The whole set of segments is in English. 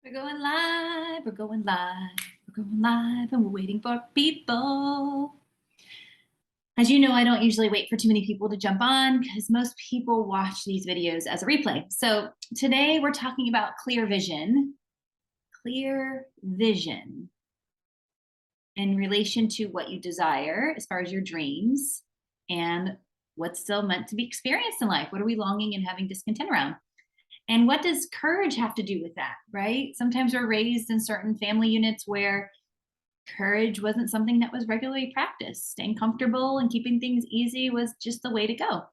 We're going live, we're going live, we're going live, and we're waiting for people. As you know, I don't usually wait for too many people to jump on because most people watch these videos as a replay. So today we're talking about clear vision in relation to what you desire as far as your dreams and what's still meant to be experienced in life. What are we longing and having discontent around? And what does courage have to do with that, right? Sometimes we're raised in certain family units where courage wasn't something that was regularly practiced. Staying comfortable and keeping things easy was just the way to go.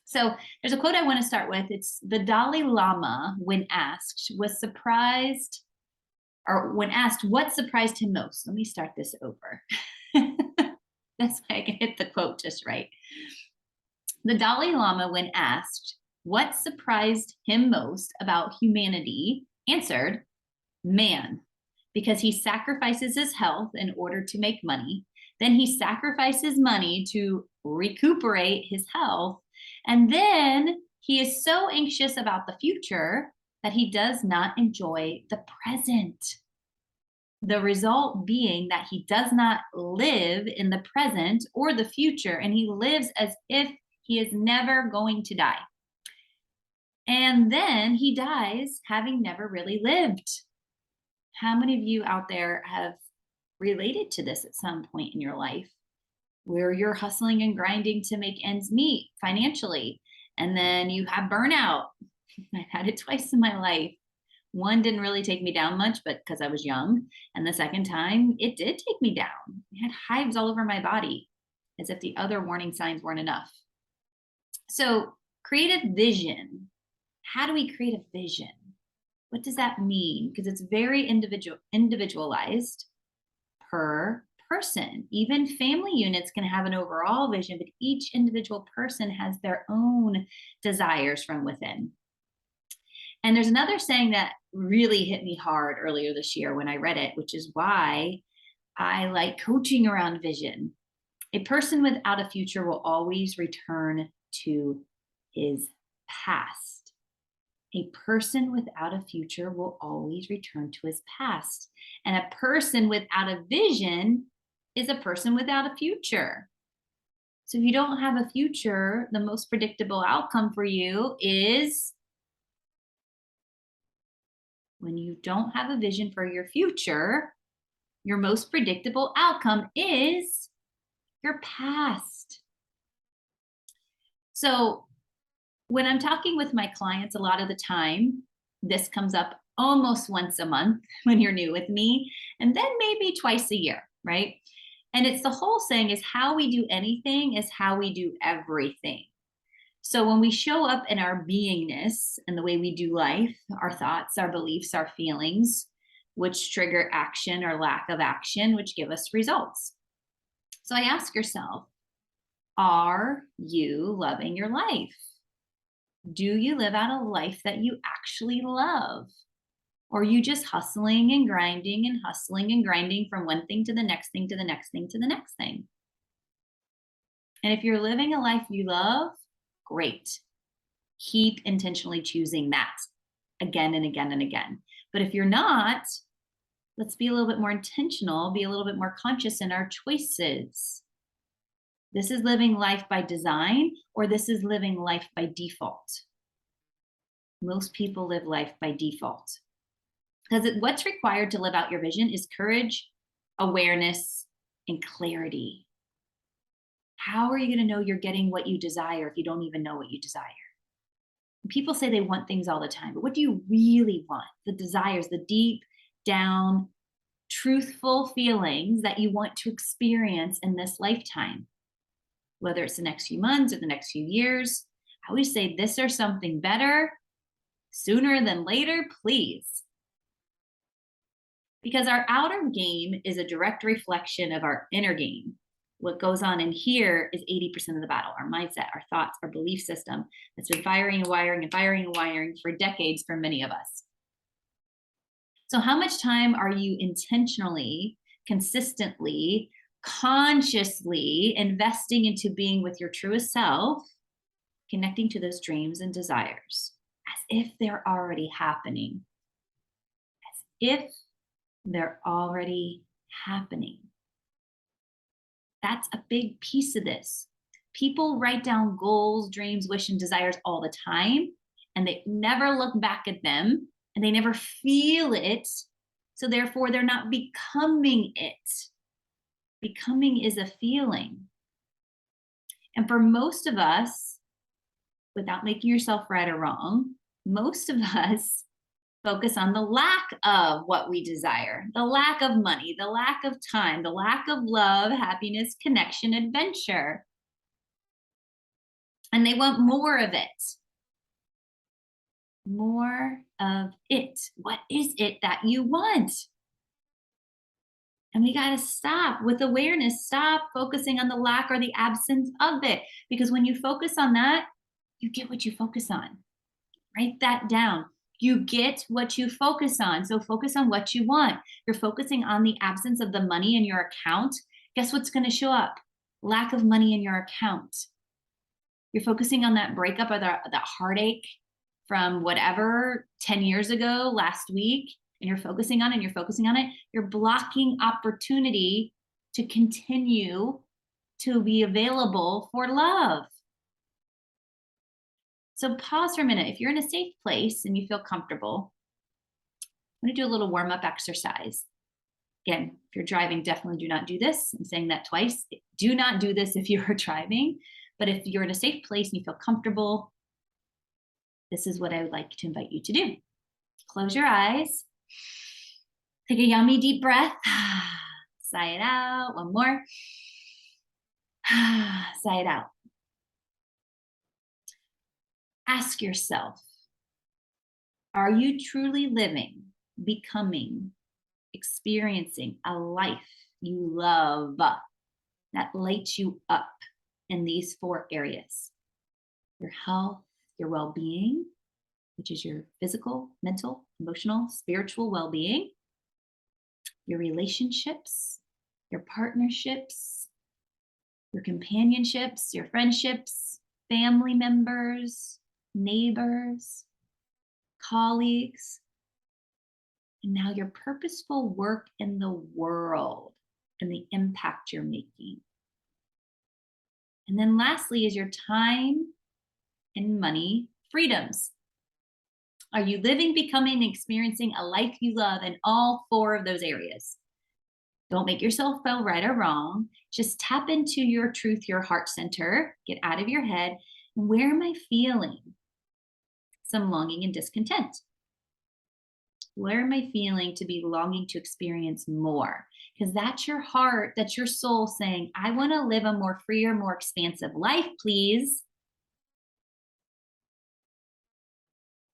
So there's a quote I want to start with. It's the Dalai Lama, when asked, was surprised, or when asked what surprised him most. Let me start this over. That's why I can hit the quote just right. The Dalai Lama, when asked what surprised him most about humanity, answered, man, because he sacrifices his health in order to make money. Then he sacrifices money to recuperate his health. And then he is so anxious about the future that he does not enjoy the present. The result being that he does not live in the present or the future, and he lives as if he is never going to die. And then he dies having never really lived. How many of you out there have related to this at some point in your life where you're hustling and grinding to make ends meet financially, and then you have burnout? I've had it twice in my life. One didn't really take me down much, but because I was young. And the second time, it did take me down. I had hives all over my body, as if the other warning signs weren't enough. So, creative vision. How do we create a vision? What does that mean? Because it's very individualized per person. Even family units can have an overall vision, but each individual person has their own desires from within. And there's another saying that really hit me hard earlier this year when I read it, which is why I like coaching around vision. A person without a future will always return to his past. A person without a future will always return to his past. And a person without a vision is a person without a future. So if you don't have a future, the most predictable outcome for you is when you don't have a vision for your future, your most predictable outcome is your past. So when I'm talking with my clients, a lot of the time, this comes up almost once a month when you're new with me, and then maybe twice a year, right? And it's the whole saying is how we do anything is how we do everything. So when we show up in our beingness and the way we do life, our thoughts, our beliefs, our feelings, which trigger action or lack of action, which give us results. So I ask yourself, are you loving your life? Do you live out a life that you actually love? Or are you just hustling and grinding and hustling and grinding from one thing to the next thing to the next thing to the next thing? And if you're living a life you love, great. Keep intentionally choosing that again and again and again. But if you're not, let's be a little bit more intentional, be a little bit more conscious in our choices. This is living life by design, or this is living life by default. Most people live life by default. Because what's required to live out your vision is courage, awareness, and clarity. How are you going to know you're getting what you desire if you don't even know what you desire? People say they want things all the time, but what do you really want? The desires, the deep down, truthful feelings that you want to experience in this lifetime, whether it's the next few months or the next few years. I always say this or something better sooner than later, please. Because our outer game is a direct reflection of our inner game. What goes on in here is 80% of the battle, our mindset, our thoughts, our belief system that's been firing and wiring and firing and wiring for decades for many of us. So how much time are you intentionally, consistently, consciously investing into being with your truest self, connecting to those dreams and desires as if they're already happening? As if they're already happening. That's a big piece of this. People write down goals, dreams, wishes, and desires all the time, and they never look back at them, and they never feel it. So therefore, they're not becoming it. Becoming is a feeling. And for most of us, without making yourself right or wrong, most of us focus on the lack of what we desire, the lack of money, the lack of time, the lack of love, happiness, connection, adventure. And they want more of it. More of it. What is it that you want? And we got to stop with awareness, stop focusing on the lack or the absence of it. Because when you focus on that, you get what you focus on. Write that down. You get what you focus on. So focus on what you want. You're focusing on the absence of the money in your account. Guess what's going to show up? Lack of money in your account. You're focusing on that breakup or that heartache from whatever 10 years ago, last week, and you're focusing on it, and you're focusing on it. You're blocking opportunity to continue to be available for love. So pause for a minute. If you're in a safe place and you feel comfortable, I'm going to do a little warm-up exercise. Again, if you're driving, definitely do not do this. I'm saying that twice. Do not do this if you're driving. But if you're in a safe place and you feel comfortable, this is what I would like to invite you to do. Close your eyes. Take a yummy deep breath. Sigh it out. One more. Sigh it out. Ask yourself, are you truly living, becoming, experiencing a life you love that lights you up in these 4 areas? Your health, your well-being, which is your physical, mental, emotional, spiritual well-being, your relationships, your partnerships, your companionships, your friendships, family members, neighbors, colleagues, and now your purposeful work in the world and the impact you're making. And then lastly is your time and money freedoms. Are you living, becoming, and experiencing a life you love in all 4 of those areas? Don't make yourself feel right or wrong. Just tap into your truth, your heart center, get out of your head. And where am I feeling some longing and discontent? Where am I feeling to be longing to experience more? Because that's your heart, that's your soul saying, I want to live a more freer, more expansive life, please.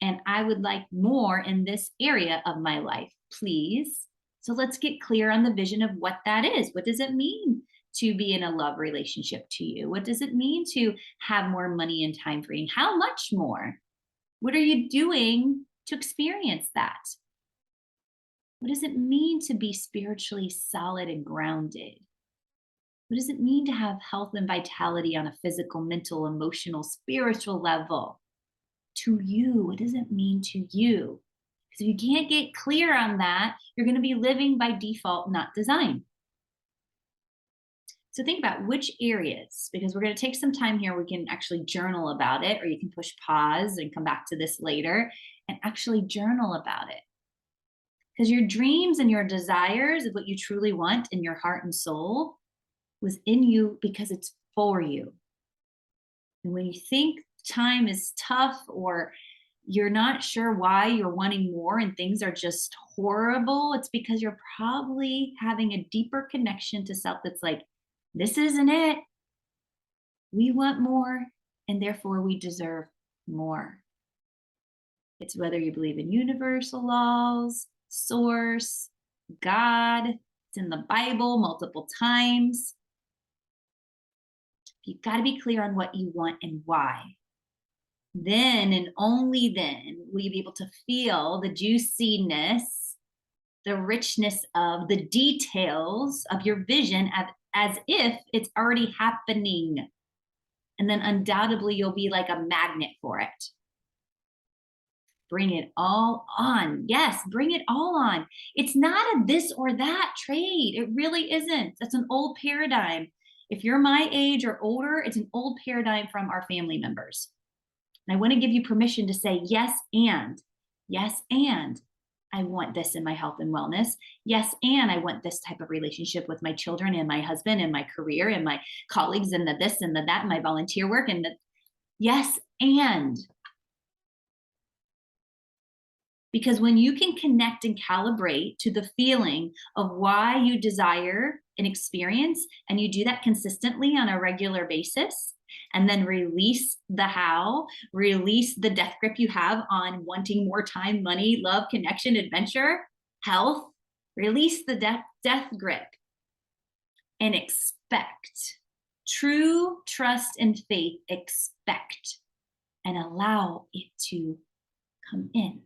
And I would like more in this area of my life, please. So let's get clear on the vision of what that is. What does it mean to be in a love relationship to you? What does it mean to have more money and time freeing? How much more? What are you doing to experience that? What does it mean to be spiritually solid and grounded? What does it mean to have health and vitality on a physical, mental, emotional, spiritual level? To you, what does it mean to you? Because if you can't get clear on that, you're going to be living by default, not design. So think about which areas, because we're going to take some time here. We can actually journal about it, or you can push pause and come back to this later and actually journal about it. Because your dreams and your desires of what you truly want in your heart and soul was in you because it's for you. And when you think time is tough or you're not sure why you're wanting more and things are just horrible, it's because you're probably having a deeper connection to self that's like, this isn't it. We want more, and therefore we deserve more. It's whether you believe in universal laws, source, God, it's in the Bible multiple times. You've got to be clear on what you want and why. Then and only then will you be able to feel the juiciness, the richness of the details of your vision as if it's already happening. And then undoubtedly you'll be like a magnet for it. Bring it all on. Yes, bring it all on. It's not a this or that trade. It really isn't. That's an old paradigm. If you're my age or older, it's an old paradigm from our family members. And I want to give you permission to say yes, and yes, and I want this in my health and wellness. Yes, and I want this type of relationship with my children and my husband and my career and my colleagues and the this and the that and my volunteer work and the yes, and. Because when you can connect and calibrate to the feeling of why you desire an experience, and you do that consistently on a regular basis, and then release the how, release the death grip you have on wanting more time, money, love, connection, adventure, health, release the death grip and expect. True trust and faith, expect and allow it to come in,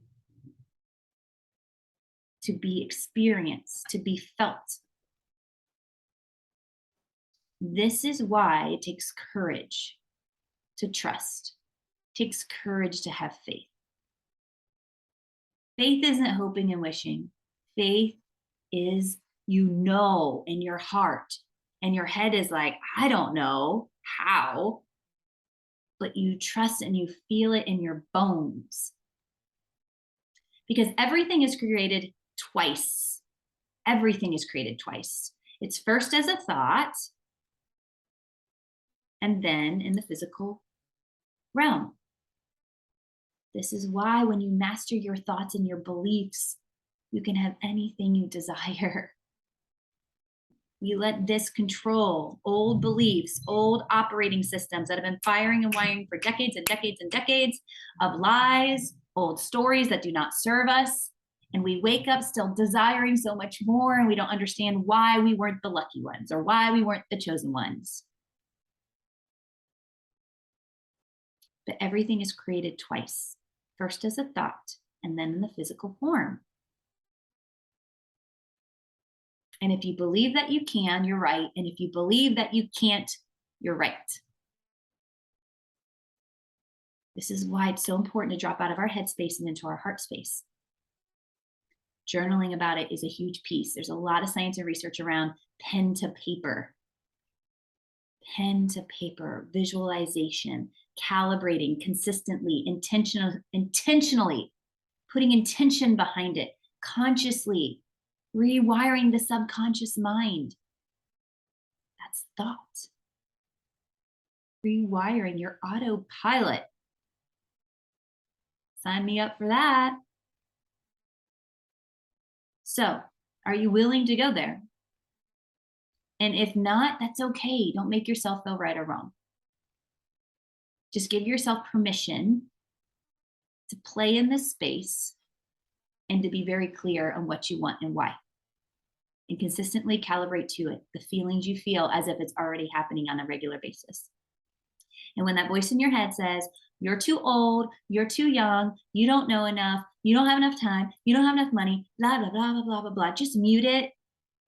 to be experienced, to be felt. This is why it takes courage to trust. It takes courage to have faith. Faith isn't hoping and wishing. Faith is you know in your heart, and your head is like, I don't know how, but you trust and you feel it in your bones. Because everything is created twice. Everything is created twice. It's first as a thought, and then in the physical realm. This is why when you master your thoughts and your beliefs, you can have anything you desire. You let this control old beliefs, old operating systems that have been firing and wiring for decades and decades and decades of lies, old stories that do not serve us. And we wake up still desiring so much more, and we don't understand why we weren't the lucky ones or why we weren't the chosen ones. But everything is created twice, first as a thought and then in the physical form. And if you believe that you can, you're right. And if you believe that you can't, you're right. This is why it's so important to drop out of our headspace and into our heart space. Journaling about it is a huge piece. There's a lot of science and research around pen to paper. Pen to paper, visualization, calibrating consistently, intentionally, putting intention behind it, consciously, rewiring the subconscious mind. That's thought. Rewiring your autopilot. Sign me up for that. So, are you willing to go there? And if not, that's okay. Don't make yourself feel right or wrong. Just give yourself permission to play in this space and to be very clear on what you want and why. And consistently calibrate to it, the feelings you feel as if it's already happening on a regular basis. And when that voice in your head says, you're too old, you're too young, you don't know enough, you don't have enough time, you don't have enough money, blah, blah, blah, blah, blah, blah, blah, just mute it,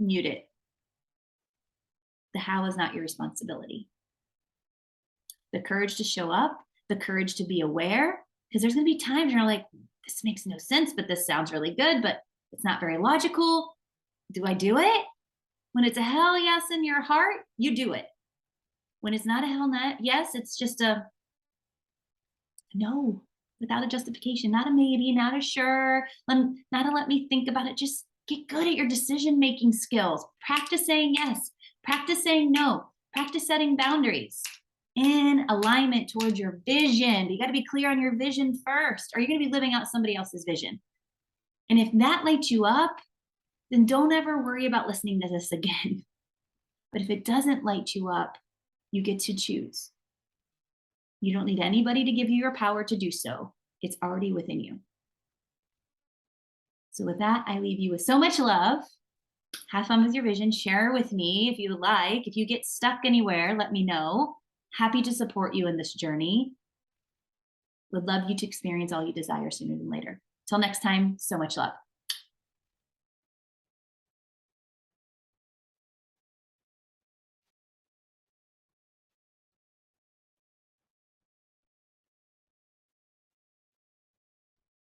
mute it. The how is not your responsibility. The courage to show up, the courage to be aware, because there's going to be times you're like, this makes no sense, but this sounds really good, but it's not very logical. Do I do it? When it's a hell yes in your heart, you do it. When it's not a hell yes, it's just a no, without a justification, not a maybe, not a sure, not a let me think about it. Just get good at your decision-making skills. Practice saying yes, practice saying no, practice setting boundaries in alignment towards your vision. You got to be clear on your vision first, or you're going to be living out somebody else's vision. And if that lights you up, then don't ever worry about listening to this again. But if it doesn't light you up, you get to choose. You don't need anybody to give you your power to do so. It's already within you. So with that, I leave you with so much love. Have fun with your vision. Share with me if you like. If you get stuck anywhere, let me know. Happy to support you in this journey. Would love you to experience all you desire sooner than later. Till next time, so much love.